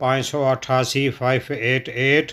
588 588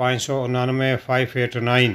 599 589।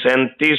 37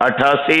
88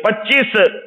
25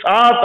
7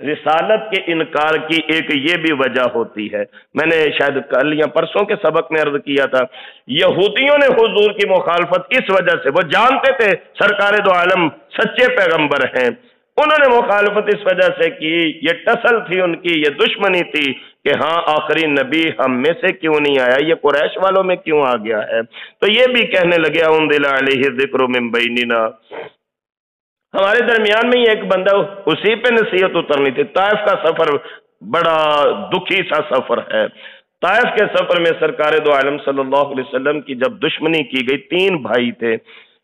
رسالت کے انکار کی ایک یہ بھی وجہ ہوتی ہے، میں نے شاید کل یا پرسوں کے سبق میں عرض کیا تھا، یہودیوں نے حضور کی مخالفت اس وجہ سے، وہ جانتے تھے سرکار دو عالم سچے پیغمبر ہیں، انہوں نے مخالفت اس وجہ سے کی، یہ ٹسل تھی ان کی، یہ دشمنی تھی کہ ہاں آخری نبی ہم میں سے کیوں نہیں آیا، یہ قریش والوں میں کیوں آ گیا ہے، تو یہ بھی کہنے لگے انزل علیہ الذکر من بیننا، ہمارے درمیان میں یہ ایک بندہ، اسی پہ نصیحت اترنی تھی۔ طائف کا سفر بڑا دکھی سا سفر ہے۔ طائف کے سفر میں سرکار دو عالم صلی اللہ علیہ وسلم کی جب دشمنی کی گئی، 3 بھائی تھے،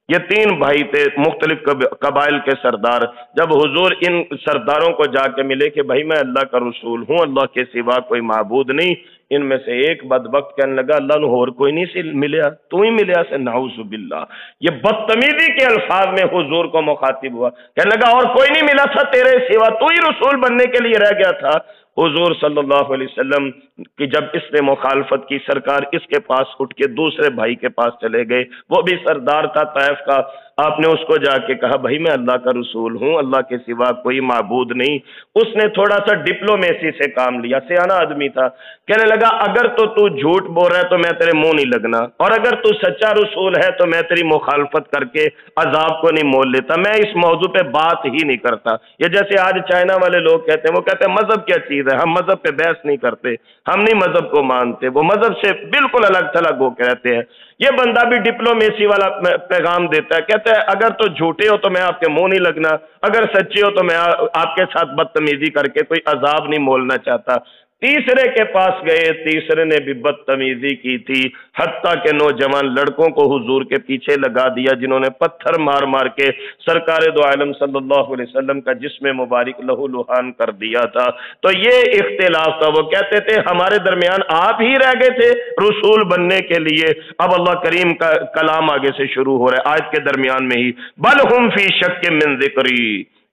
یہ 3 بھائی تھے مختلف قبائل کے سردار، جب حضور ان سرداروں کو جا کے ملے کہ بھائی میں اللہ کا رسول ہوں، اللہ کے سوا کوئی معبود نہیں، ان میں سے ایک بدبخت کہنے لگا اللہ نو اور کوئی نہیں سی ملیا، تو ہی ملیا سے نعوذ باللہ، یہ بدتمیزی کے الفاظ میں حضور کو مخاطب ہوا، کہنے لگا اور کوئی نہیں ملا تھا تیرے سوا، تو ہی رسول بننے کے لیے رہ گیا تھا۔ حضور صلی اللہ علیہ وسلم کی جب اس نے مخالفت کی، سرکار اس کے پاس اٹھ کے دوسرے بھائی کے پاس چلے گئے، وہ بھی سردار تھا طائف کا، آپ نے اس کو جا کے کہا بھائی میں اللہ کا رسول ہوں، اللہ کے سوا کوئی معبود نہیں۔ اس نے تھوڑا سا ڈپلومیسی سے کام لیا، سیانا آدمی تھا، کہنے لگا اگر تو جھوٹ بول رہا ہے تو میں تیرے منہ نہیں لگنا، اور اگر تو سچا رسول ہے تو میں تیری مخالفت کر کے عذاب کو نہیں مول لیتا، میں اس موضوع پہ بات ہی نہیں کرتا۔ یہ جیسے آج چائنا والے لوگ کہتے ہیں، وہ کہتے ہیں مذہب کیا چیز ہے، ہم مذہب پہ بحث نہیں کرتے، ہم نہیں مذہب کو مانتے، وہ مذہب سے بالکل الگ تھلگ ہو کے رہتے ہیں۔ یہ بندہ بھی ڈپلومیسی والا پیغام دیتا ہے، کہتا ہے اگر تو جھوٹے ہو تو میں آپ کے منہ نہیں لگنا، اگر سچے ہو تو میں آپ کے ساتھ بدتمیزی کر کے کوئی عذاب نہیں مولنا چاہتا۔ تیسرے کے پاس گئے، تیسرے نے بھی بدتمیزی کی تھی، حتیٰ کہ نوجوان لڑکوں کو حضور کے پیچھے لگا دیا، جنہوں نے پتھر مار مار کے سرکار دو عالم صلی اللہ علیہ وسلم کا جسم مبارک لہو لہان کر دیا تھا۔ تو یہ اختلاف تھا، وہ کہتے تھے ہمارے درمیان آپ ہی رہ گئے تھے رسول بننے کے لیے۔ اب اللہ کریم کا کلام آگے سے شروع ہو رہا ہے آیت کے درمیان میں ہی، بل ہم فی شک من ذکری،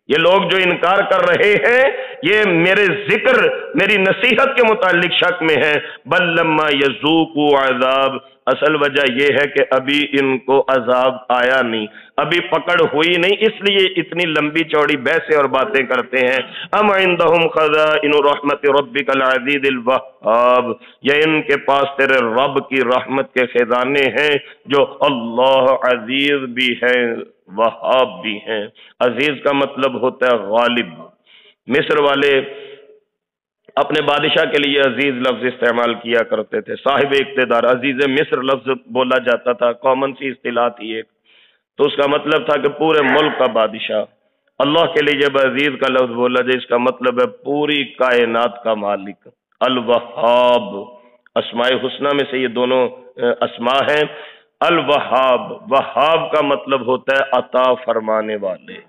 یہ لوگ جو انکار کر رہے ہیں یہ میرے ذکر، میری نصیحت کے متعلق شک میں ہیں، بل لما یذوقوا عذاب، اصل وجہ یہ ہے کہ ابھی ان کو عذاب آیا نہیں، ابھی پکڑ ہوئی نہیں، اس لیے اتنی لمبی چوڑی بحثیں اور باتیں کرتے ہیں۔ ام عندہم خزائن رحمت ربک العزیز الوہاب، یا ان کے پاس تیرے رب کی رحمت کے خزانے ہیں جو اللہ عزیز بھی ہیں وہاب بھی ہیں۔ عزیز کا مطلب ہوتا ہے غالب۔ مصر والے اپنے بادشاہ کے لیے عزیز لفظ استعمال کیا کرتے تھے، صاحب اقتدار، عزیز مصر لفظ بولا جاتا تھا، کامن سی اصطلاح تھی ایک، تو اس کا مطلب تھا کہ پورے ملک کا بادشاہ۔ اللہ کے لیے جب عزیز کا لفظ بولا جائے، اس کا مطلب ہے پوری کائنات کا مالک، الوہاب۔ اسماء حسنہ میں سے یہ دونوں اسماء ہیں۔ الوہاب، وہاب کا مطلب ہوتا ہے عطا فرمانے والے،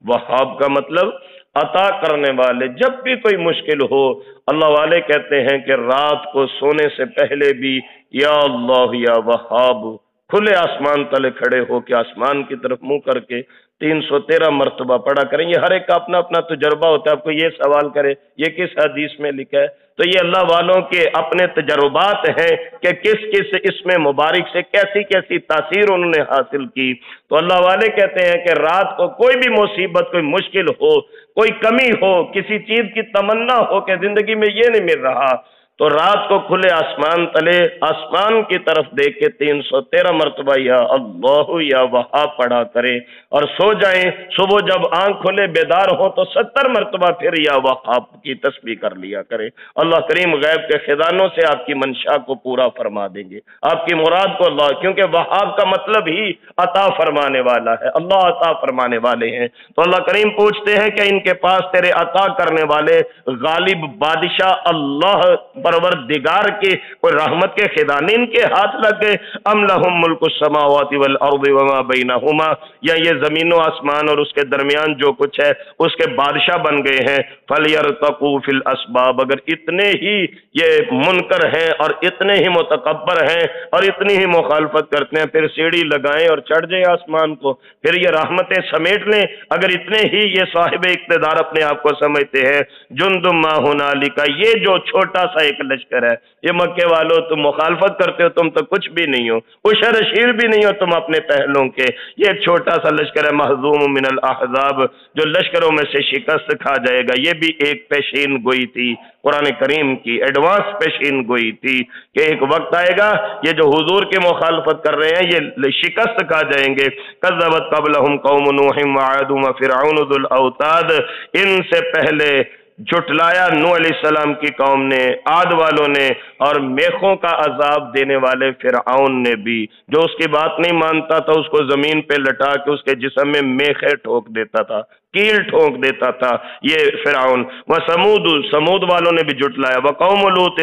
وہاب کا مطلب عطا کرنے والے۔ جب بھی کوئی مشکل ہو، اللہ والے کہتے ہیں کہ رات کو سونے سے پہلے بھی یا اللہ یا وہاب، کھلے آسمان تلے کھڑے ہو کے آسمان کی طرف منہ کر کے 313 مرتبہ پڑھا کریں۔ یہ ہر ایک کا اپنا اپنا تجربہ ہوتا ہے، آپ کو یہ سوال کرے یہ کس حدیث میں لکھا ہے، تو یہ اللہ والوں کے اپنے تجربات ہیں کہ کس کس اس میں مبارک سے کیسی کیسی تاثیر انہوں نے حاصل کی۔ تو اللہ والے کہتے ہیں کہ رات کو کوئی بھی مصیبت، کوئی مشکل ہو، کوئی کمی ہو، کسی چیز کی تمنا ہو کہ زندگی میں یہ نہیں مل رہا، تو رات کو کھلے آسمان تلے آسمان کی طرف دیکھ کے 313 مرتبہ یا اللہ یا وہاب پڑھا کریں اور سو جائیں۔ صبح جب آنکھ کھلے بیدار ہو تو 70 مرتبہ پھر یا وہاب کی تسبیح کر لیا کریں۔ اللہ کریم غیب کے خزانوں سے آپ کی منشا کو پورا فرما دیں گے، آپ کی مراد کو اللہ، کیونکہ وہاب کا مطلب ہی عطا فرمانے والا ہے، اللہ عطا فرمانے والے ہیں۔ تو اللہ کریم پوچھتے ہیں کہ ان کے پاس تیرے عطا کرنے والے غالب بادشاہ اللہ پروردگار کے کوئی رحمت کے خزانے ان کے ہاتھ لگ گئے، ام لہم ملک السماوات والارض وما بینہما، یا یہ زمین و آسمان اور اس کے درمیان جو کچھ ہے اس کے بادشاہ بن گئے ہیں۔ فلیرتقوا فی الاسباب، اگر اتنے ہی یہ منکر ہیں اور اتنے ہی متکبر ہیں اور اتنی ہی مخالفت کرتے ہیں، پھر سیڑھی لگائیں اور چڑھ جائیں آسمان کو، پھر یہ رحمتیں سمیٹ لیں۔ اگر اتنے ہی یہ صاحب اقتدار اپنے آپ کو سمجھتے ہیں، جند ما ہنالک، یہ جو چھوٹا سا ایک لشکر ہے۔ یہ مکے والوں تم مخالفت کرتے ہو، تم تو کچھ بھی نہیں ہو، عشر اشیر بھی نہیں ہو تم اپنے پہلوں کے۔ یہ ایک چھوٹا سا لشکر ہے، مہزوم من الاحزاب، جو لشکروں میں سے شکست کھا جائے گا۔ یہ بھی ایک پیشین گوئی تھی قرآن کریم کی، ایڈوانس پیشین گوئی تھی کہ ایک وقت آئے گا یہ جو حضور کی مخالفت کر رہے ہیں یہ شکست کھا جائیں گے۔ کذبت قبلہم قوم نوح وعاد وفرعون ذو الاوتاد، ان سے پہلے جھٹلایا نوح علیہ السلام کی قوم نے، عاد والوں نے، اور میخوں کا عذاب دینے والے فرعون نے بھی، جو اس کی بات نہیں مانتا تھا اس کو زمین پہ لٹا کے اس کے جسم میں میخیں ٹھوک دیتا تھا، کیل ٹھونک دیتا تھا یہ فرعون۔ وثمود، سمود والوں نے بھی جھٹلایا، وقوم لوط،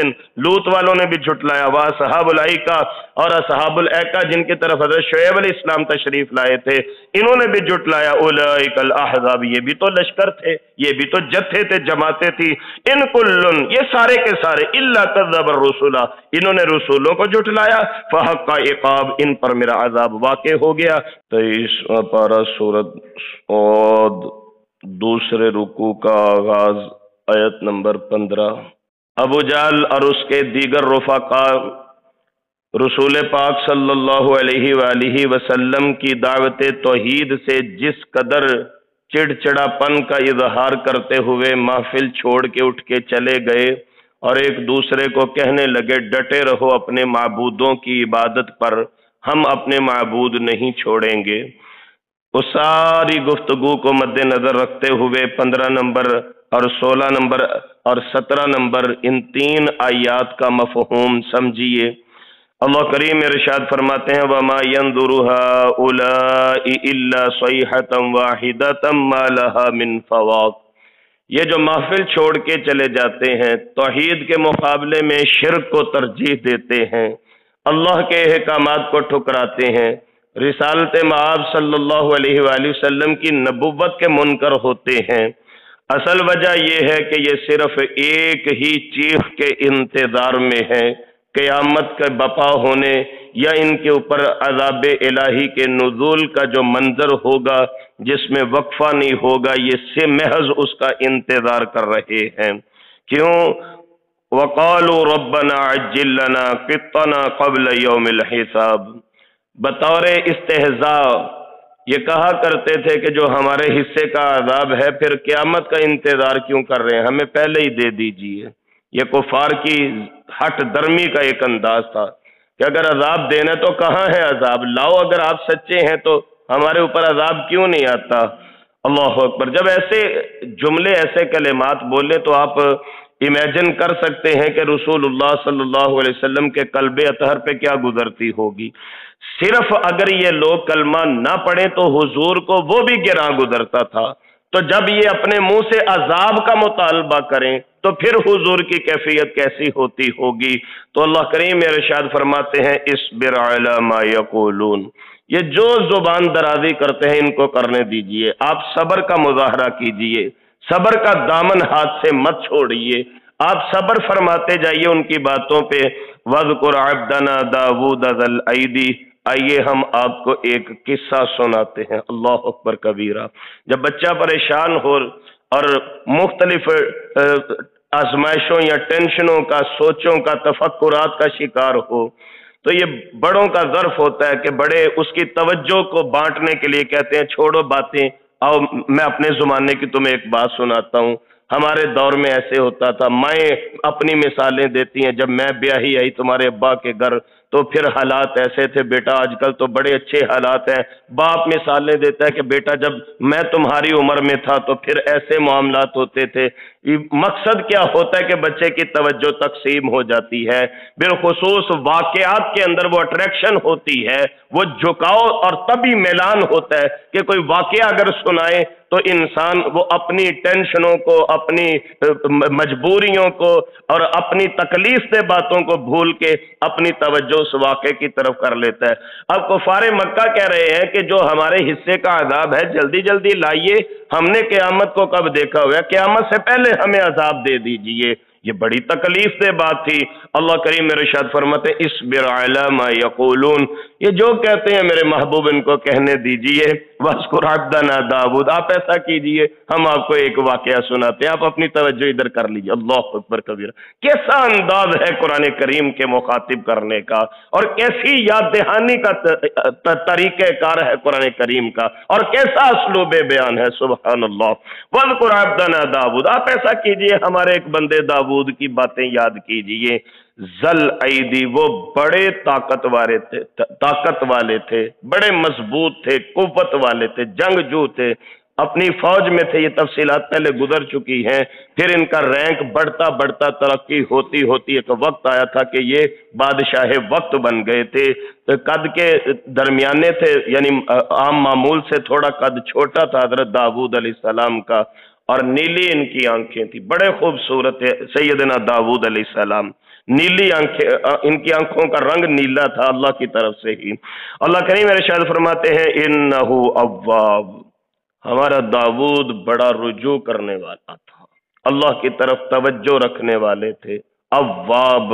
لوط والوں نے بھی جھٹلایا، واصحاب الایکہ، اور اصحاب الایکہ جن کی طرف حضرت شعیب علیہ السلام تشریف لائے تھے انہوں نے بھی جھٹلایا۔ اولئک الاحزاب، یہ بھی تو لشکر تھے، یہ بھی تو جتھے تھے، جماعتیں تھی۔ ان کلن، یہ سارے کے سارے، الا کذب الرسل، انہوں نے رسولوں کو جھٹلایا، فحق عقاب، ان پر میرا عذاب واقع ہو گیا۔ 23واں پارہ سورۃ صاد، دوسرے رکوع کا آغاز، آیت نمبر 15۔ ابو جہل اور اس کے دیگر رفقا رسول پاک صلی اللہ علیہ وآلہ وسلم کی دعوت توحید سے جس قدر چڑچڑاپن کا اظہار کرتے ہوئے محفل چھوڑ کے اٹھ کے چلے گئے اور ایک دوسرے کو کہنے لگے ڈٹے رہو اپنے معبودوں کی عبادت پر، ہم اپنے معبود نہیں چھوڑیں گے، اس ساری گفتگو کو مد نظر رکھتے ہوئے 15 نمبر اور 16 نمبر اور 17 نمبر ان تین آیات کا مفہوم سمجھیے۔ اللہ کریم ارشاد فرماتے ہیں وَمَا يَنظُرُ هَؤُلَاءِ إِلَّا صَيْحَةً وَاحِدَةً مَا لَهَا مِنْ فَوَاقٍ، یہ جو محفل چھوڑ کے چلے جاتے ہیں، توحید کے مقابلے میں شرک کو ترجیح دیتے ہیں، اللہ کے احکامات کو ٹھکراتے ہیں، رسالت مآب صلی اللہ علیہ وآلہ وسلم کی نبوت کے منکر ہوتے ہیں، اصل وجہ یہ ہے کہ یہ صرف ایک ہی چیخ کے انتظار میں ہے، قیامت کے بپا ہونے یا ان کے اوپر عذاب الہی کے نزول کا جو منظر ہوگا جس میں وقفہ نہیں ہوگا، یہ سے محض اس کا انتظار کر رہے ہیں۔ کیوں؟ وَقَالُوا رَبَّنَا عَجِّل لَّنَا قِطَّنَا قَبْلَ يَوْمِ الْحِسَابِ، بطور استہزاء یہ کہا کرتے تھے کہ جو ہمارے حصے کا عذاب ہے پھر قیامت کا انتظار کیوں کر رہے ہیں، ہمیں پہلے ہی دے دیجئے۔ یہ کفار کی ہٹ درمی کا ایک انداز تھا کہ اگر عذاب دینا تو کہاں ہے عذاب، لاؤ، اگر آپ سچے ہیں تو ہمارے اوپر عذاب کیوں نہیں آتا۔ اللہ اکبر۔ جب ایسے جملے، ایسے کلمات بولے تو آپ امیجن کر سکتے ہیں کہ رسول اللہ صلی اللہ علیہ وسلم کے قلب اطہر پہ کیا گزرتی ہوگی۔ صرف اگر یہ لوگ کلمہ نہ پڑھیں تو حضور کو وہ بھی گراں گزرتا تھا، تو جب یہ اپنے منہ سے عذاب کا مطالبہ کریں تو پھر حضور کی کیفیت کیسی ہوتی ہوگی۔ تو اللہ کریم ارشاد فرماتے ہیں اصبر علی ما یقولون، یہ جو زبان درازی کرتے ہیں ان کو کرنے دیجئے، آپ صبر کا مظاہرہ کیجئے، صبر کا دامن ہاتھ سے مت چھوڑیے، آپ صبر فرماتے جائیے ان کی باتوں پہ۔ وَاذْكُرْ عَبْدَنَا دَاوُودَ ذَا الْأَيْدِي، آئیے ہم آپ کو ایک قصہ سناتے ہیں۔ اللہ اکبر کبیرہ۔ جب بچہ پریشان ہو اور مختلف آزمائشوں یا ٹینشنوں کا، سوچوں کا، تفکرات کا شکار ہو تو یہ بڑوں کا ظرف ہوتا ہے کہ بڑے اس کی توجہ کو بانٹنے کے لیے کہتے ہیں چھوڑو باتیں، آؤ میں اپنے زمانے کی تمہیں ایک بات سناتا ہوں، ہمارے دور میں ایسے ہوتا تھا۔ مائیں اپنی مثالیں دیتی ہیں، جب میں بیاہی آئی تمہارے ابا کے گھر تو پھر حالات ایسے تھے بیٹا، آج کل تو بڑے اچھے حالات ہیں۔ باپ مثالیں دیتا ہے کہ بیٹا جب میں تمہاری عمر میں تھا تو پھر ایسے معاملات ہوتے تھے۔ مقصد کیا ہوتا ہے کہ بچے کی توجہ تقسیم ہو جاتی ہے، بالخصوص واقعات کے اندر وہ اٹریکشن ہوتی ہے، وہ جھکاؤ اور تبھی میلان ہوتا ہے کہ کوئی واقعہ اگر سنائے تو انسان وہ اپنی ٹینشنوں کو، اپنی مجبوریوں کو اور اپنی تکلیف دہ باتوں کو بھول کے اپنی توجہ اس واقعے کی طرف کر لیتا ہے۔ اب کفار مکہ کہہ رہے ہیں کہ جو ہمارے حصے کا عذاب ہے جلدی جلدی لائیے، ہم نے قیامت کو کب دیکھا ہوا ہے، قیامت سے پہلے ہمیں عذاب دے دیجئے۔ یہ بڑی تکلیف دہ بات تھی۔ اللہ کریم ارشاد فرماتے اصبر علی ما یقولون، یہ جو کہتے ہیں میرے محبوب ان کو کہنے دیجئے وَاذْكُرْ عَبْدَنَا داؤد، آپ ایسا کیجئے ہم آپ کو ایک واقعہ سناتے ہیں، آپ اپنی توجہ ادھر کر لیجئے۔ اللہ اکبر کبیرہ، کیسا انداز ہے قرآن کریم کے مخاطب کرنے کا، اور کیسی یاد دہانی کا طریقہ کار ہے قرآن کریم کا، اور کیسا اسلوب بیان ہے، سبحان اللہ۔ وَاذْكُرْ عَبْدَنَا داؤد، آپ ایسا کیجئے ہمارے ایک بندے داؤد کی باتیں یاد کیجئے۔ ذل ایدی، وہ بڑے طاقت والے تھے، بڑے مضبوط تھے، قوت والے تھے، جنگجو تھے، اپنی فوج میں تھے، یہ تفصیلات پہلے گزر چکی ہیں۔ پھر ان کا رینک بڑھتا بڑھتا ترقی ہوتی ہوتی ایک وقت آیا تھا کہ یہ بادشاہ وقت بن گئے تھے، قد کے درمیانے تھے، یعنی عام معمول سے تھوڑا قد چھوٹا تھا حضرت داؤد علیہ السلام کا، اور نیلی ان کی آنکھیں تھی، بڑے خوبصورت سیدنا داؤد علیہ السلام، نیلی آنکھیں، ان کی آنکھوں کا رنگ نیلا تھا اللہ کی طرف سے ہی۔ اللہ کریم ارشاد فرماتے ہیں انہو اواب، ہمارا داؤد بڑا رجوع کرنے والا تھا، اللہ کی طرف توجہ رکھنے والے تھے۔ اواب،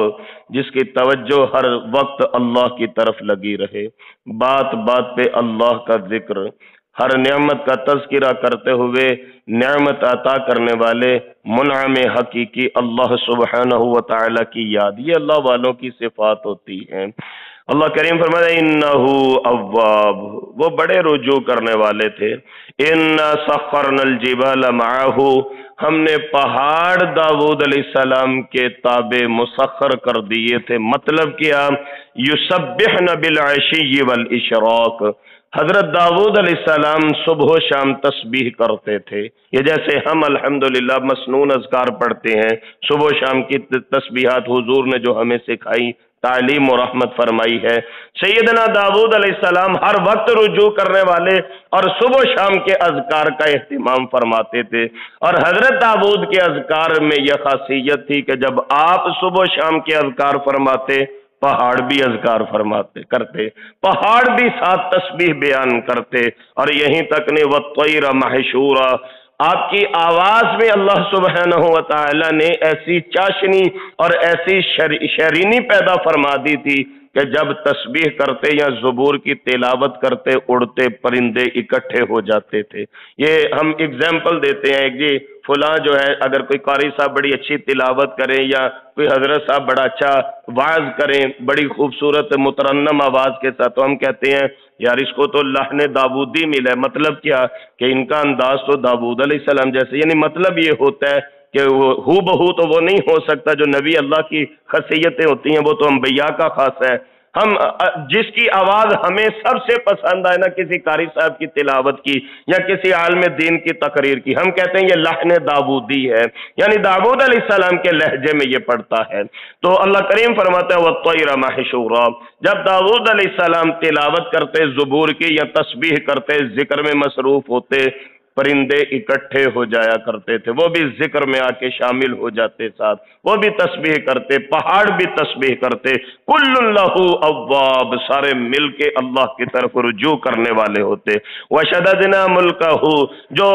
جس کی توجہ ہر وقت اللہ کی طرف لگی رہے، بات بات پہ اللہ کا ذکر، ہر نعمت کا تذکرہ کرتے ہوئے نعمت عطا کرنے والے منعم حقیقی اللہ سبحانہ و تعالی کی یاد، یہ اللہ والوں کی صفات ہوتی ہیں۔ اللہ کریم فرماتا ہے انہو اواب، وہ بڑے رجوع کرنے والے تھے۔ انا سخرنا الجبال معہ، ہم نے پہاڑ داؤد علیہ السلام کے تابع مسخر کر دیے تھے، مطلب کیا؟ یسبحن بالعشی والاشراق، حضرت داؤد علیہ السلام صبح و شام تسبیح کرتے تھے، یہ جیسے ہم الحمدللہ مسنون اذکار پڑھتے ہیں، صبح و شام کی تسبیحات حضور نے جو ہمیں سکھائی، تعلیم و رحمت فرمائی ہے، سیدنا داؤد علیہ السلام ہر وقت رجوع کرنے والے اور صبح و شام کے اذکار کا اہتمام فرماتے تھے۔ اور حضرت داؤد کے اذکار میں یہ خاصیت تھی کہ جب آپ صبح و شام کے اذکار فرماتے، پہاڑ بھی اذکار کرتے، پہاڑ بھی ساتھ تسبیح بیان کرتے، اور یہیں تک نہیں وَالطَّيْرَ مَحْشُورًا، آپ کی آواز میں اللہ سبحانہ و تعالی نے ایسی چاشنی اور ایسی شیرینی پیدا فرما دی تھی کہ جب تسبیح کرتے یا زبور کی تلاوت کرتے اڑتے پرندے اکٹھے ہو جاتے تھے۔ یہ ہم اگزامپل دیتے ہیں، جی فلاں جو ہے اگر کوئی قاری صاحب بڑی اچھی تلاوت کریں یا کوئی حضرت صاحب بڑا اچھا وعظ کریں بڑی خوبصورت مترنم آواز کے ساتھ، تو ہم کہتے ہیں یار اس کو تو لحن داؤدی ملا ہے۔ مطلب کیا کہ ان کا انداز تو داؤد علیہ السلام جیسے، یعنی مطلب یہ ہوتا ہے کہ وہ ہو بہو تو وہ نہیں ہو سکتا، جو نبی اللہ کی خاصیتیں ہوتی ہیں وہ تو انبیاء کا خاص ہے۔ ہم جس کی آواز ہمیں سب سے پسند آئے نا، کسی قاری صاحب کی تلاوت کی یا کسی عالم دین کی تقریر کی، ہم کہتے ہیں یہ لحن داؤدی ہے، یعنی داؤد علیہ السلام کے لہجے میں یہ پڑتا ہے۔ تو اللہ کریم فرماتا ہے وَالطَّيْرَ مَحْشُورًا، جب داؤد علیہ السلام تلاوت کرتے زبور کی یا تسبیح کرتے ذکر میں مصروف ہوتے، پرندے اکٹھے ہو جایا کرتے تھے، وہ بھی ذکر میں آ کے شامل ہو جاتے، ساتھ وہ بھی تسبیح کرتے، پہاڑ بھی تسبیح کرتے، کل لہ اواب، سارے مل کے اللہ کی طرف رجوع کرنے والے ہوتے۔ وشددنا ملکہ، جو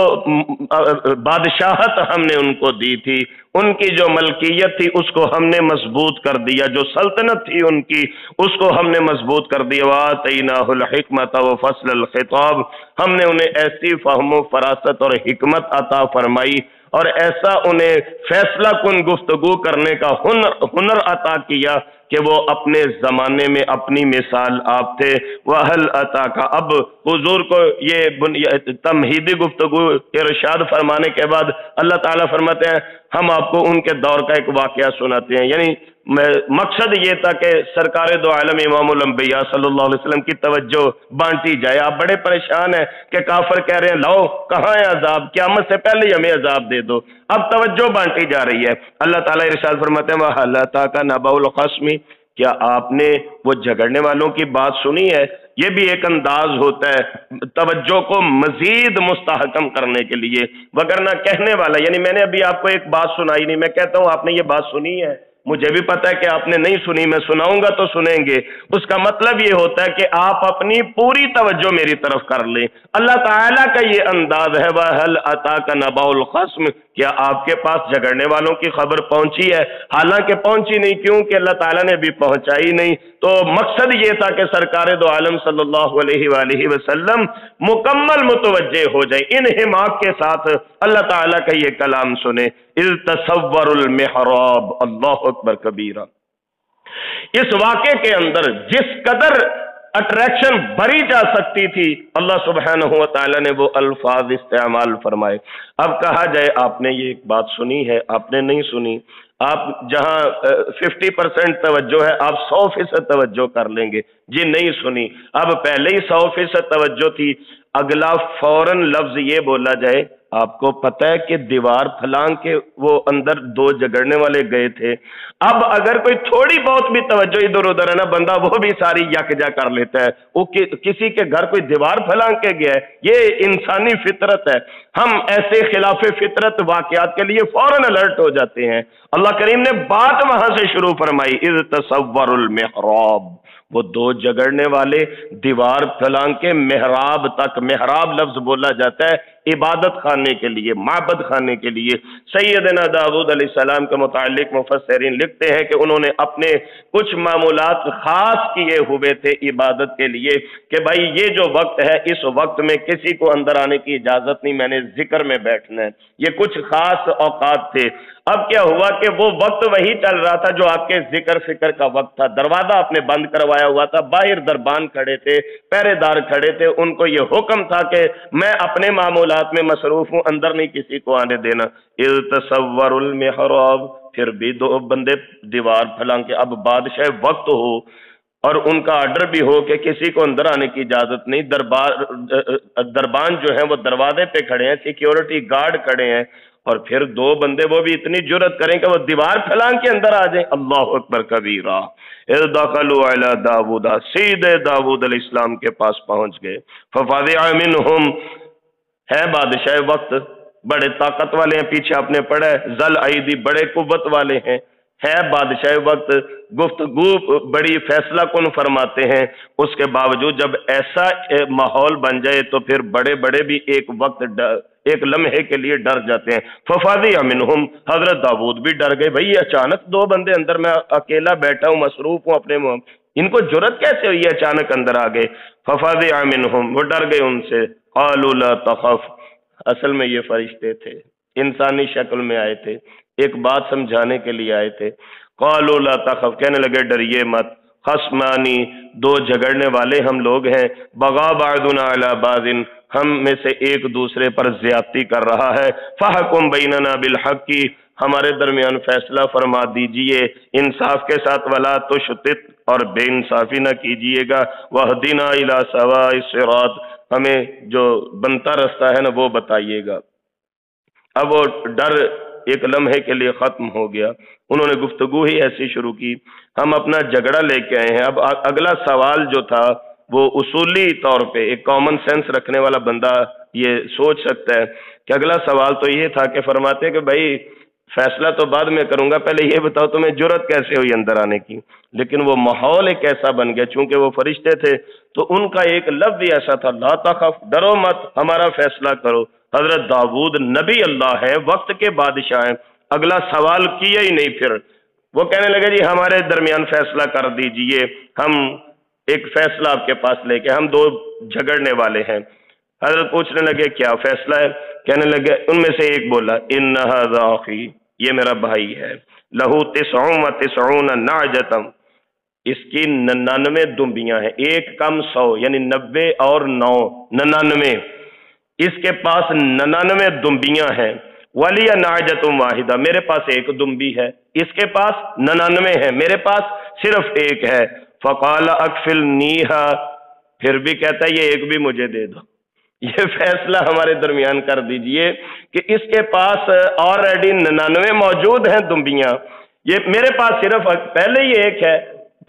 بادشاہت ہم نے ان کو دی تھی، ان کی جو ملکیت تھی اس کو ہم نے مضبوط کر دیا، جو سلطنت تھی ان کی اس کو ہم نے مضبوط کر دیا۔ وَآتَيْنَاهُ الْحِكْمَةَ وَفَصْلَ الْخِطَابِ، ہم نے انہیں ایسی فہم و فراست اور حکمت عطا فرمائی اور ایسا انہیں فیصلہ کن گفتگو کرنے کا ہنر عطا کیا کہ وہ اپنے زمانے میں اپنی مثال آپ تھے۔ وَهَلْ أَتَاكَ، اب حضور کو یہ تمہیدی گفتگو ارشاد فرمانے کے بعد اللہ تعالیٰ فرماتے ہیں ہم آپ کو ان کے دور کا ایک واقعہ سناتے ہیں، یعنی مقصد یہ تھا کہ سرکار دو عالم امام الانبیاء صلی اللہ علیہ وسلم کی توجہ بانٹی جائے۔ آپ بڑے پریشان ہیں کہ کافر کہہ رہے ہیں لاؤ کہاں ہے عذاب، قیامت سے پہلے ہی ہمیں عذاب دے دو، اب توجہ بانٹی جا رہی ہے۔ اللہ تعالیٰ ارشاد فرماتے ہیں وَهَلْ أَتَاكَ نَبَأُ الْخَصْمِ، کیا آپ نے وہ جھگڑنے والوں کی بات سنی ہے؟ یہ بھی ایک انداز ہوتا ہے توجہ کو مزید مستحکم کرنے کے لیے، وگرنہ کہنے والا، یعنی میں نے ابھی آپ کو ایک بات سنائی نہیں، میں کہتا ہوں آپ نے یہ بات سنی ہے، مجھے بھی پتا ہے کہ آپ نے نہیں سنی، میں سناؤں گا تو سنیں گے۔ اس کا مطلب یہ ہوتا ہے کہ آپ اپنی پوری توجہ میری طرف کر لیں۔ اللہ تعالیٰ کا یہ انداز ہے وَهَلْ أَتَاكَ نَبَأُ الْخَصْمِ، کیا آپ کے پاس جھگڑنے والوں کی خبر پہنچی ہے؟ حالانکہ پہنچی نہیں، کیونکہ اللہ تعالیٰ نے بھی پہنچائی نہیں۔ تو مقصد یہ تھا کہ سرکار دو عالم صلی اللہ علیہ وآلہ وسلم مکمل متوجہ ہو جائیں، انہماک کے ساتھ اللہ تعالیٰ کا یہ کلام سنیں۔ اِذْ تَصَوَّرُ الْمِحْرَابَ، اللہ اکبر کبیرہ۔ اس واقعے کے اندر جس قدر اٹریکشن بری جا سکتی تھی، اللہ سبحانہ و تعالیٰ نے وہ الفاظ استعمال فرمائے۔ اب کہا جائے آپ نے یہ ایک بات سنی ہے، آپ نے نہیں سنی، آپ جہاں 50% توجہ ہے آپ 100% توجہ کر لیں گے۔ جی نہیں سنی، اب پہلے ہی 100% توجہ تھی، اگلا فوراً لفظ یہ بولا جائے آپ کو پتہ ہے کہ دیوار پھلانگ کے وہ اندر دو جھگڑنے والے گئے تھے۔ اب اگر کوئی تھوڑی بہت بھی توجہ ادھر ادھر ہے نا، بندہ وہ بھی ساری یکجا کر لیتا ہے۔ وہ کسی کے گھر کوئی دیوار پھلانگ کے گیا ہے، یہ انسانی فطرت ہے۔ ہم ایسے خلاف فطرت واقعات کے لیے فوراً الرٹ ہو جاتے ہیں۔ اللہ کریم نے بات وہاں سے شروع فرمائی، اذ تصور المحراب، وہ دو جھگڑنے والے دیوار پھلانگ کے محراب تک، محراب لفظ بولا جاتا ہے عبادت خانے کے لیے، معبد خانے کے لیے۔ سیدنا داؤد علیہ السلام کے متعلق مفسرین لکھتے ہیں کہ انہوں نے اپنے کچھ معمولات خاص کیے ہوئے تھے عبادت کے لیے، کہ بھائی یہ جو وقت ہے اس وقت میں کسی کو اندر آنے کی اجازت نہیں، میں نے ذکر میں بیٹھنا ہے۔ یہ کچھ خاص اوقات تھے۔ اب کیا ہوا کہ وہ وقت وہی چل رہا تھا جو آپ کے ذکر فکر کا وقت تھا۔ دروازہ آپ نے بند کروایا ہوا تھا، باہر دربان کھڑے تھے، پہرے دار کھڑے تھے، ان کو یہ حکم تھا کہ میں اپنے معمولات میں مصروف ہوں، اندر نہیں کسی کو آنے دینا۔ اذ تصور المحراب، پھر بھی دو بندے دیوار پھلانگ کے، اب بادشاہ وقت ہو اور ان کا آرڈر بھی ہو کہ کسی کو اندر آنے کی اجازت نہیں، دربان جو ہیں وہ دروازے پہ کھڑے ہیں، سیکیورٹی گارڈ کھڑے ہیں، اور پھر دو بندے وہ بھی اتنی جرت کریں کہ وہ دیوار پھلانگ کے اندر آ جائیں۔ اللہ اکبر کبیرہ۔ اذ دخلوا علی داود، سیدھے داود علیہ السلام کے پاس پہنچ گئے۔ ففزع منہم، ہے بادشاہ وقت، بڑے طاقت والے ہیں، پیچھے آپ نے پڑھا ہے ذل ایدی، بڑے قوت والے ہیں، ہے بادشاہ وقت، گفتگو بڑی فیصلہ کن فرماتے ہیں۔ اس کے باوجود جب ایسا ماحول بن جائے تو پھر بڑے بڑے بھی ایک وقت ایک لمحے کے لیے ڈر جاتے ہیں۔ ففزع منہم، حضرت داؤد بھی ڈر گئے، بھئی اچانک دو بندے اندر، میں اکیلا بیٹھا ہوں، مصروف ہوں اپنے ان کو جرت کیسے ہوئی ہے اچانک اندر آ گئے؟ ففزع منہم، وہ ڈر گئے ان سے۔ قالوا لا تخف، اصل میں یہ فرشتے تھے، انسانی شکل میں آئے تھے، ایک بات سمجھانے کے لیے آئے تھے۔ قالوا لا تخف، کہنے لگے ڈریے مت، خصمانی، دو جھگڑنے والے ہم لوگ ہیں، بغا بعضنا علی بعض، ہم میں سے ایک دوسرے پر زیادتی کر رہا ہے، فحکم بیننا بالحق، ہمارے درمیان فیصلہ فرما دیجئے انصاف کے ساتھ، ولا تشطط، اور بے انصافی نہ کیجئے گا، واہدنا الی سواء الصراط، ہمیں جو بنتا رستہ ہے نا وہ بتائیے گا۔ اب وہ ڈر ایک لمحے کے لیے ختم ہو گیا، انہوں نے گفتگو ہی ایسی شروع کی، ہم اپنا جھگڑا لے کے آئے ہیں۔ اب اگلا سوال جو تھا وہ اصولی طور پہ ایک کامن سینس رکھنے والا بندہ یہ سوچ سکتا ہے کہ اگلا سوال تو یہ تھا کہ فرماتے کہ بھائی فیصلہ تو بعد میں کروں گا، پہلے یہ بتاؤ تمہیں جرت کیسے ہوئی اندر آنے کی؟ لیکن وہ ماحول ایک ایسا بن گیا، چونکہ وہ فرشتے تھے تو ان کا ایک لفظ ہی ایسا تھا، لا تخف، ڈرو مت، ہمارا فیصلہ کرو۔ حضرت داؤد نبی اللہ ہے، وقت کے بادشاہ ہیں، اگلا سوال کیا ہی نہیں، پھر وہ کہنے لگے جی ہمارے درمیان فیصلہ کر دیجئے، ہم ایک فیصلہ آپ کے پاس لے کے، ہم دو جھگڑنے والے ہیں۔ حضرت پوچھنے لگے کیا فیصلہ ہے؟ کہنے لگے، ان میں سے ایک بولا، ان ھذا اخی، یہ میرا بھائی ہے، لہو 99 نعجۃ، اس کی 99 دمبیاں ہیں، ایک کم 100، یعنی 90 اور 9 99، اس کے پاس 99 دمبیاں ہیں، ولی نعجۃ واحدہ، میرے پاس ایک دمبی ہے، اس کے پاس 99 ہے، میرے پاس صرف ایک ہے۔ فقال اکفلنیھا، پھر بھی کہتا ہے یہ ایک بھی مجھے دے دو، یہ فیصلہ ہمارے درمیان کر دیجئے کہ اس کے پاس آلریڈی 99 موجود ہیں دمبیاں، یہ میرے پاس صرف پہلے ہی ایک ہے،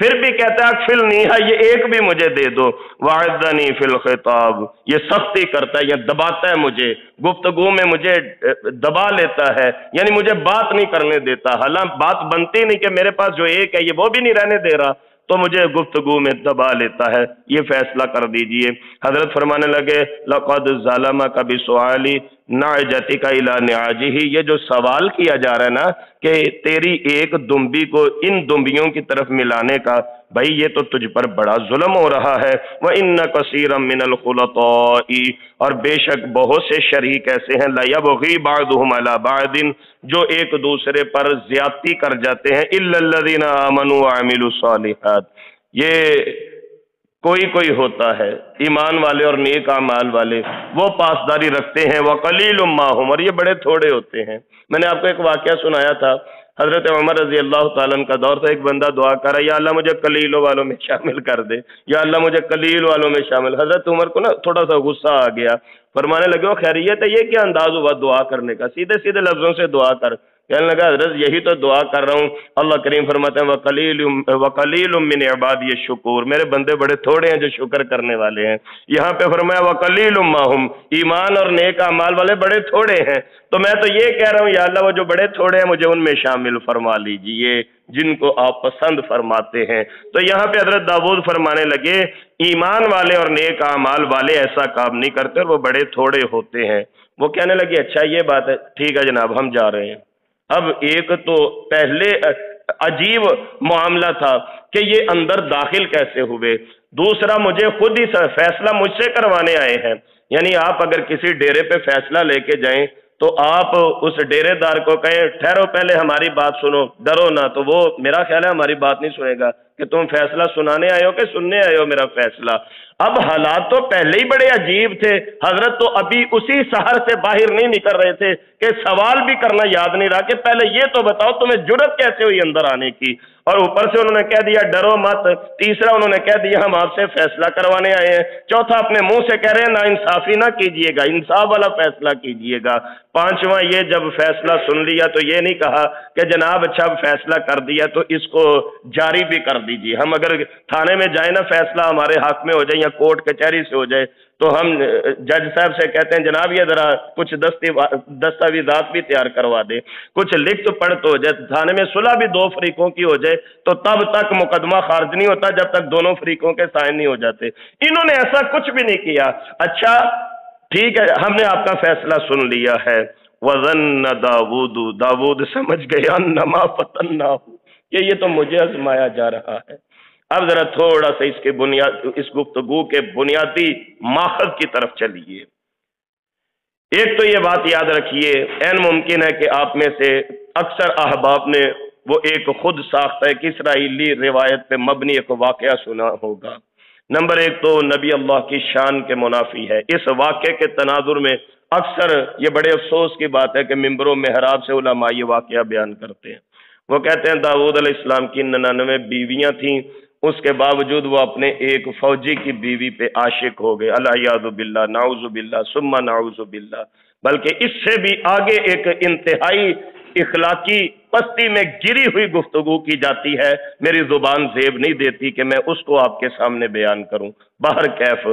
پھر بھی کہتا ہے اکفل نیہا، یہ ایک بھی مجھے دے دو، وعدنی فی الخطاب، یہ سختی کرتا ہے، یہ دباتا ہے مجھے، گفتگو میں مجھے دبا لیتا ہے، یعنی مجھے بات نہیں کرنے دیتا، حالانکہ بات بنتی نہیں کہ میرے پاس جو ایک ہے یہ وہ بھی نہیں رہنے دے رہا، تو مجھے گفتگو میں دبا لیتا ہے، یہ فیصلہ کر دیجئے۔ حضرت فرمانے لگے لقد ظلمک بسؤالی نعجتک الی نعاجہ، یہ جو سوال کیا جا رہا ہے نا کہ تیری ایک دمبی کو ان دمبیوں کی طرف ملانے کا، بھائی یہ تو تجھ پر بڑا ظلم ہو رہا ہے۔ وَإِنَّ كَثِيرًا مِّنَ الْخُلَطَاءِ، اور بے شک بہت سے شریک ایسے ہیں لَيَبْغِي بَعْضُهُمْ عَلَى بَعْضٍ، جو ایک دوسرے پر زیادتی کر جاتے ہیں، إِلَّا الَّذِينَ آمَنُوا وَعَمِلُوا الصَّالِحَاتِ، یہ کوئی ہوتا ہے ایمان والے اور نیک اعمال والے، وہ پاسداری رکھتے ہیں، وَقَلِيلٌ مَّا هُمْ، اور یہ بڑے تھوڑے ہوتے ہیں۔ میں نے آپ کو ایک واقعہ سنایا تھا، حضرت عمر رضی اللہ تعالیٰ عنہ کا دور تھا، ایک بندہ دعا کر رہا ہے یا اللہ مجھے قلیلوں والوں میں شامل کر دے، یا اللہ مجھے قلیل والوں میں شامل۔ حضرت عمر کو نا تھوڑا سا غصہ آ گیا، فرمانے لگے وہ خیریت ہے، یہ کیا انداز ہوا دعا کرنے کا، سیدھے سیدھے لفظوں سے دعا کر۔ کہنے لگا حضرت یہی تو دعا کر رہا ہوں، اللہ کریم فرماتے ہیں وَقَلِيلٌ مِّنْ عِبَادِيَ الشُّكُورُ، میرے بندے بڑے تھوڑے ہیں جو شکر کرنے والے ہیں۔ یہاں پہ فرمایا وَقَلِيلٌ مَّا هُمْ، ایمان اور نیک اعمال والے بڑے تھوڑے ہیں، تو میں تو یہ کہہ رہا ہوں یا اللہ وہ جو بڑے تھوڑے ہیں مجھے ان میں شامل فرما لیجئے جن کو آپ پسند فرماتے ہیں۔ تو یہاں پہ حضرت داؤد فرمانے لگے ایمان والے اور نیک اعمال والے ایسا کام نہیں کرتے اور وہ بڑے تھوڑے ہوتے ہیں۔ وہ کہنے لگے اچھا یہ بات ہے، ٹھیک ہے جناب ہم جا رہے ہیں۔ اب ایک تو پہلے عجیب معاملہ تھا کہ یہ اندر داخل کیسے ہوئے، دوسرا مجھے خود ہی فیصلہ مجھ سے کروانے آئے ہیں، یعنی آپ اگر کسی ڈیرے پہ فیصلہ لے کے جائیں تو آپ اس ڈیرے دار کو کہیں ٹھہرو پہلے ہماری بات سنو، ڈرو نہ، تو وہ میرا خیال ہے ہماری بات نہیں سنے گا کہ تم فیصلہ سنانے آئے ہو کہ سننے آئے ہو میرا فیصلہ۔ اب حالات تو پہلے ہی بڑے عجیب تھے، حضرت تو ابھی اسی سحر سے باہر نہیں نکل رہے تھے کہ سوال بھی کرنا یاد نہیں رہا کہ پہلے یہ تو بتاؤ تمہیں جرت کیسے ہوئی اندر آنے کی، اور اوپر سے انہوں نے کہہ دیا ڈرو مت، تیسرا انہوں نے کہہ دیا ہم آپ سے فیصلہ کروانے آئے ہیں، چوتھا اپنے منہ سے کہہ رہے ہیں نا انصافی نہ کیجئے گا، انصاف والا فیصلہ کیجئے گا، پانچواں یہ جب فیصلہ سن لیا تو یہ نہیں کہا کہ جناب اچھا فیصلہ کر دیا تو اس کو جاری بھی کر دیجئے، ہم اگر تھانے میں جائیں نا فیصلہ ہمارے حق میں ہو جائے یا کورٹ کچہری سے ہو جائے تو ہم جج صاحب سے کہتے ہیں جناب یہ ذرا کچھ دستاویزات بھی تیار کروا دے، کچھ لکھت پڑھ تو ہو جائے، تھانے میں صلح بھی دو فریقوں کی ہو جائے تو تب تک مقدمہ خارج نہیں ہوتا جب تک دونوں فریقوں کے سائن نہیں ہو جاتے۔ انہوں نے ایسا کچھ بھی نہیں کیا۔ اچھا ٹھیک ہے ہم نے آپ کا فیصلہ سن لیا ہے۔ وَظَنَّ داؤد سمجھ گیا انما فتناہ کہ یہ تو مجھے آزمایا جا رہا ہے۔ اب ذرا تھوڑا سا اس گفتگو کے بنیادی ماخذ کی طرف چلیے۔ ایک تو یہ بات یاد رکھیے، عین ممکن ہے کہ آپ میں سے اکثر احباب نے وہ ایک خود ساختہ ایک اسرائیلی روایت پہ مبنی ایک واقعہ سنا ہوگا۔ نمبر ایک تو نبی اللہ کی شان کے منافی ہے۔ اس واقعے کے تناظر میں اکثر یہ بڑے افسوس کی بات ہے کہ ممبروں محراب سے علماء یہ واقعہ بیان کرتے ہیں۔ وہ کہتے ہیں داؤد علیہ السلام کی 99 بیویاں تھیں، اس کے باوجود وہ اپنے ایک فوجی کی بیوی پہ عاشق ہو گئے، العیاذ باللہ، نعوذ باللہ ثم نعوذ باللہ۔ بلکہ اس سے بھی آگے ایک انتہائی اخلاقی پستی میں گری ہوئی گفتگو کی جاتی ہے، میری زبان زیب نہیں دیتی کہ میں اس کو آپ کے سامنے بیان کروں۔ باہر کیف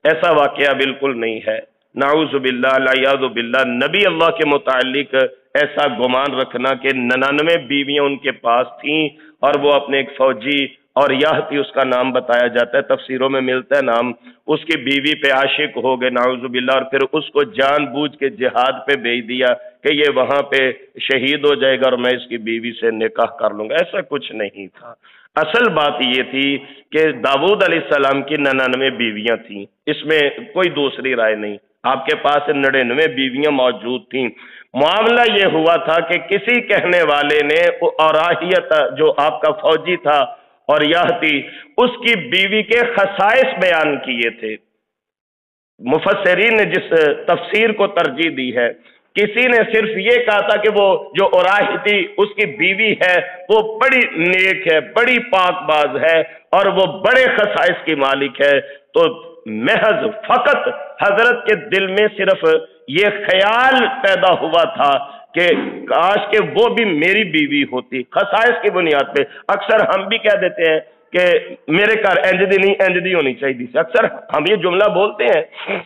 ایسا واقعہ بالکل نہیں ہے، نعوذ باللہ العیاذ باللہ۔ نبی اللہ کے متعلق ایسا گمان رکھنا کہ 99 بیویاں ان کے پاس تھیں اور وہ اپنے ایک فوجی اور یاہتی اس کا نام بتایا جاتا ہے، تفسیروں میں ملتا ہے نام، اس کی بیوی پہ عاشق ہو گئے نعوذ باللہ، اور پھر اس کو جان بوجھ کے جہاد پہ بھیج دیا کہ یہ وہاں پہ شہید ہو جائے گا اور میں اس کی بیوی سے نکاح کر لوں گا۔ ایسا کچھ نہیں تھا۔ اصل بات یہ تھی کہ داؤد علیہ السلام کی 99 بیویاں تھیں، اس میں کوئی دوسری رائے نہیں، آپ کے پاس 99 بیویاں موجود تھیں۔ معاملہ یہ ہوا تھا کہ کسی کہنے والے نے اوراہیت جو آپ کا فوجی تھا اور یاہتی اس کی بیوی کے خصائص بیان کیے تھے۔ مفسرین نے جس تفسیر کو ترجیح دی ہے، کسی نے صرف یہ کہا تھا کہ وہ جو اوراہتی اس کی بیوی ہے وہ بڑی نیک ہے، بڑی پاک باز ہے اور وہ بڑے خصائص کی مالک ہے، تو محض فقط حضرت کے دل میں صرف یہ خیال پیدا ہوا تھا کہ کاش کہ وہ بھی میری بیوی ہوتی، خصائص کی بنیاد پہ۔ اکثر ہم بھی کہہ دیتے ہیں کہ میرے گھر انج دی نہیں انج دی ہونی چاہیے. اکثر ہم یہ جملہ بولتے ہیں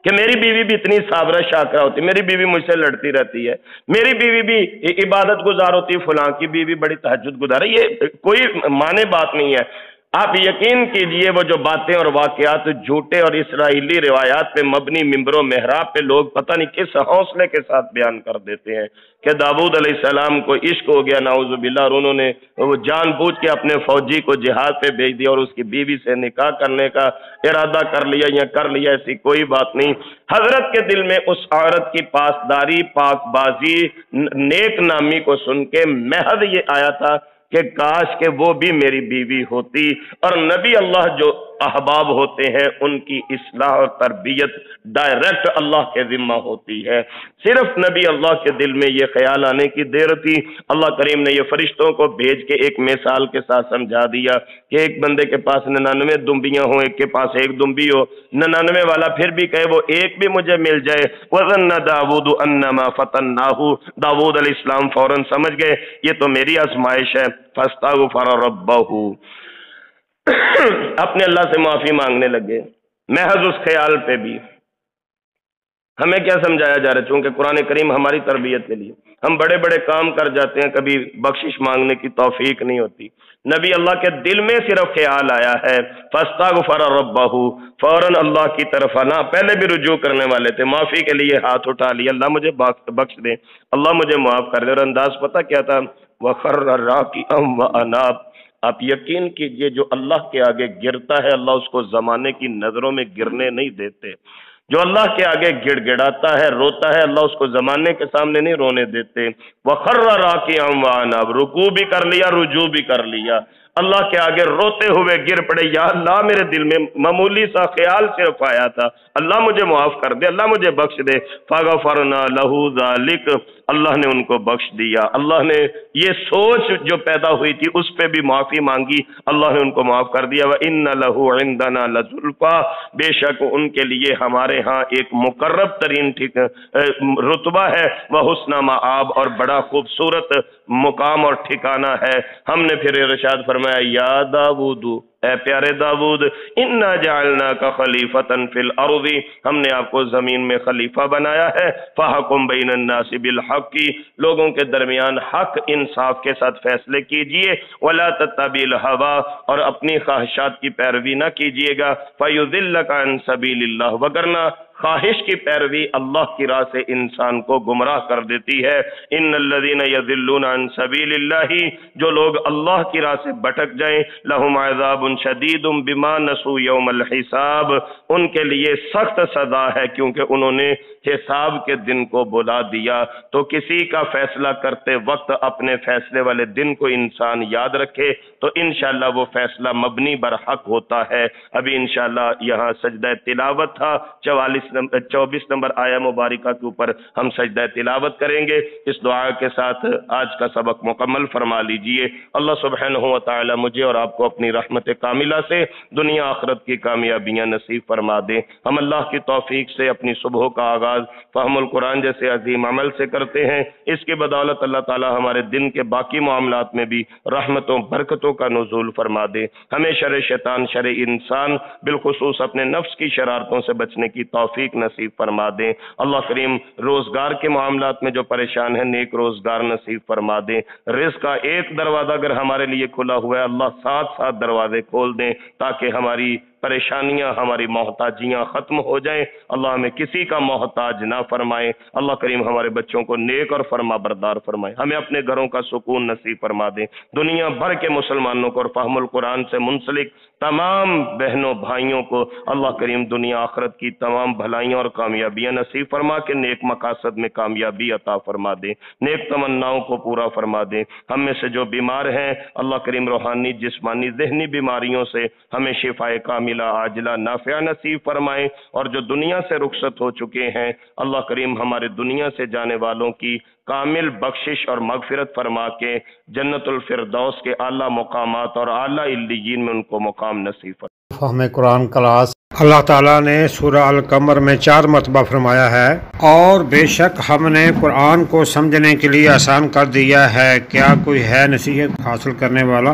کہ میری بیوی بھی اتنی صابرہ شاکرہ ہوتی، میری بیوی مجھ سے لڑتی رہتی ہے، میری بیوی بھی عبادت گزار ہوتی، فلاں کی بیوی بڑی تہجد گزار ہے. یہ کوئی معنی بات نہیں ہے. آپ یقین کیجئے وہ جو باتیں اور واقعات جھوٹے اور اسرائیلی روایات پہ مبنی ممبر و محراب پہ لوگ پتہ نہیں کس حوصلے کے ساتھ بیان کر دیتے ہیں کہ داؤد علیہ السلام کو عشق ہو گیا نعوذ باللہ، اور انہوں نے وہ جان بوجھ کے اپنے فوجی کو جہاد پہ بھیج دیا اور اس کی بیوی سے نکاح کرنے کا ارادہ کر لیا یا کر لیا. ایسی کوئی بات نہیں. حضرت کے دل میں اس عورت کی پاسداری، پاک بازی، نیک نامی کو سن کے محض یہ آیا تھا کہ کاش کہ وہ بھی میری بیوی ہوتی. اور نبی اللہ جو احباب ہوتے ہیں ان کی اصلاح اور تربیت ڈائریکٹ اللہ کے ذمہ ہوتی ہے. صرف نبی اللہ کے دل میں یہ خیال آنے کی دیر تھی. اللہ کریم نے یہ فرشتوں کو بھیج کے ایک مثال کے ساتھ سمجھا دیا کہ ایک بندے کے پاس 99 دمبیاں ہوں، ایک کے پاس ایک دمبی ہو. 99 والا پھر بھی کہے وہ ایک بھی مجھے مل جائے. وَظَنَّ داود انما فتناہ، داود علیہ السلام فوراً سمجھ گئے یہ تو میری آزمائش ہے. فاستغفر ربہ، اپنے اللہ سے معافی مانگنے لگے. محض اس خیال پہ بھی ہمیں کیا سمجھایا جا رہا ہے؟ چونکہ قرآن کریم ہماری تربیت کے لیے ہم بڑے بڑے کام کر جاتے ہیں، کبھی بخشش مانگنے کی توفیق نہیں ہوتی. نبی اللہ کے دل میں صرف خیال آیا ہے فاستغفر ربہ، فوراً اللہ کی طرف آنا. پہلے بھی رجوع کرنے والے تھے، معافی کے لیے ہاتھ اٹھا لیا، اللہ مجھے بخش دے، اللہ مجھے معاف کر دے. اور انداز پتہ کیا تھا؟ وَخَرَّ رَاكِعًا وَأَنَابَ. آپ یقین کیجئے جو اللہ کے آگے گرتا ہے اللہ اس کو زمانے کی نظروں میں گرنے نہیں دیتے. جو اللہ کے آگے گڑ گڑاتا ہے، روتا ہے، اللہ اس کو زمانے کے سامنے نہیں رونے دیتے. وَخَرَّ رَاكِعًا وَأَنَابَ، رکوع بھی کر لیا، رجوع بھی کر لیا، اللہ کے آگے روتے ہوئے گر پڑے. یا اللہ میرے دل میں معمولی سا خیال صرف آیا تھا، اللہ مجھے معاف کر دے، اللہ مجھے بخش دے. فَغَفَرْنَا لَهُ ذَلِكَ، اللہ نے ان کو بخش دیا. اللہ نے یہ سوچ جو پیدا ہوئی تھی اس پہ بھی معافی مانگی، اللہ نے ان کو معاف کر دیا. وَإِنَّ لَهُ عِندَنَا لَزُلْفَىٰ، بے شک ان کے لیے ہمارے ہاں ایک مقرب ترین رتبہ ہے. وَحُسْنَ مآب، اور بڑا خوبصورت مقام اور ٹھکانہ ہے. ہم نے پھر ارشاد فرمایا یا داود، اے پیارے داود، انا جعلناک خلیفۃ فی الارض، ہم نے آپ کو زمین میں خلیفہ بنایا ہے. فحکم بین الناس بالحق، لوگوں کے درمیان حق انصاف کے ساتھ فیصلے کیجئے. ولا تتبع الہوی، اور اپنی خواہشات کی پیروی نہ کیجئے گا. فیضلک عن سبیل اللہ، وگرنہ خواہش کی پیروی اللہ کی راہ سے انسان کو گمراہ کر دیتی ہے. ان الذین یضلون عن سبیل اللہ، جو لوگ اللہ کی راہ سے بھٹک جائیں، لہم عذاب شدید بما نسوا یوم الحساب، ان کے لیے سخت سزا ہے کیونکہ انہوں نے حساب کے دن کو بلا دیا. تو کسی کا فیصلہ کرتے وقت اپنے فیصلے والے دن کو انسان یاد رکھے تو انشاءاللہ وہ فیصلہ مبنی بر حق ہوتا ہے. ابھی انشاءاللہ یہاں سجدہ تلاوت تھا، 24 نمبر آیہ مبارکہ کے اوپر ہم سجدہ تلاوت کریں گے. اس دعا کے ساتھ آج کا سبق مکمل فرما لیجئے. اللہ سبحانہ و تعالی مجھے اور آپ کو اپنی رحمت کاملہ سے دنیا آخرت کی کامیابیاں نصیب فرما دیں. ہم اللہ کی توفیق سے اپنی صبح کا آغاز فہم القرآن جیسے عظیم عمل سے کرتے ہیں. اس کی بدولت اللہ تعالی ہمارے دن کے باقی معاملات میں بھی رحمتوں برکتوں کا نزول فرما دے. ہمیں شر شیطان، شر انسان، بالخصوص اپنے نفس کی شرارتوں سے بچنے کی توفیق نصیب فرما دیں. اللہ کریم روزگار کے معاملات میں جو پریشان ہیں نیک روزگار نصیب فرما دیں. رزق کا ایک دروازہ اگر ہمارے لیے کھلا ہوا ہے اللہ 7 دروازے کھول دیں تاکہ ہماری پریشانیاں، ہماری محتاجیاں ختم ہو جائیں. اللہ ہمیں کسی کا محتاج نہ فرمائے. اللہ کریم ہمارے بچوں کو نیک اور فرما بردار فرمائے. ہمیں اپنے گھروں کا سکون نصیب فرما دیں. دنیا بھر کے مسلمانوں کو اور فہم القرآن سے منسلک تمام بہنوں بھائیوں کو اللہ کریم دنیا آخرت کی تمام بھلائیاں اور کامیابیاں نصیب فرما کے نیک مقاصد میں کامیابی عطا فرما دیں. نیک تمناؤں کو پورا فرما دیں. ہم میں سے جو بیمار ہیں اللہ کریم روحانی، جسمانی، ذہنی بیماریوں سے ہمیں شفاء کاملہ عاجلہ نافعہ نصیب فرمائیں. اور جو دنیا سے رخصت ہو چکے ہیں اللہ کریم ہمارے دنیا سے جانے والوں کی کامل بخشش اور مغفرت فرما کے جنت الفردوس کے اعلیٰ مقامات اور اعلیٰ علیین میں ان کو مقام نصیب فرمائیں. فہم قرآن کلاس اللہ تعالیٰ نے سورہ القمر میں 4 مرتبہ فرمایا ہے اور بے شک ہم نے قرآن کو سمجھنے کے لیے آسان کر دیا ہے. کیا کوئی ہے نصیحت حاصل کرنے والا؟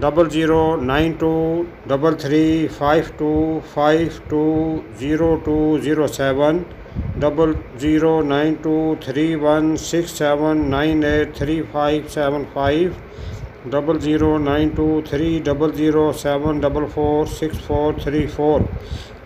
00923352520207 00923167983575 00923007446434।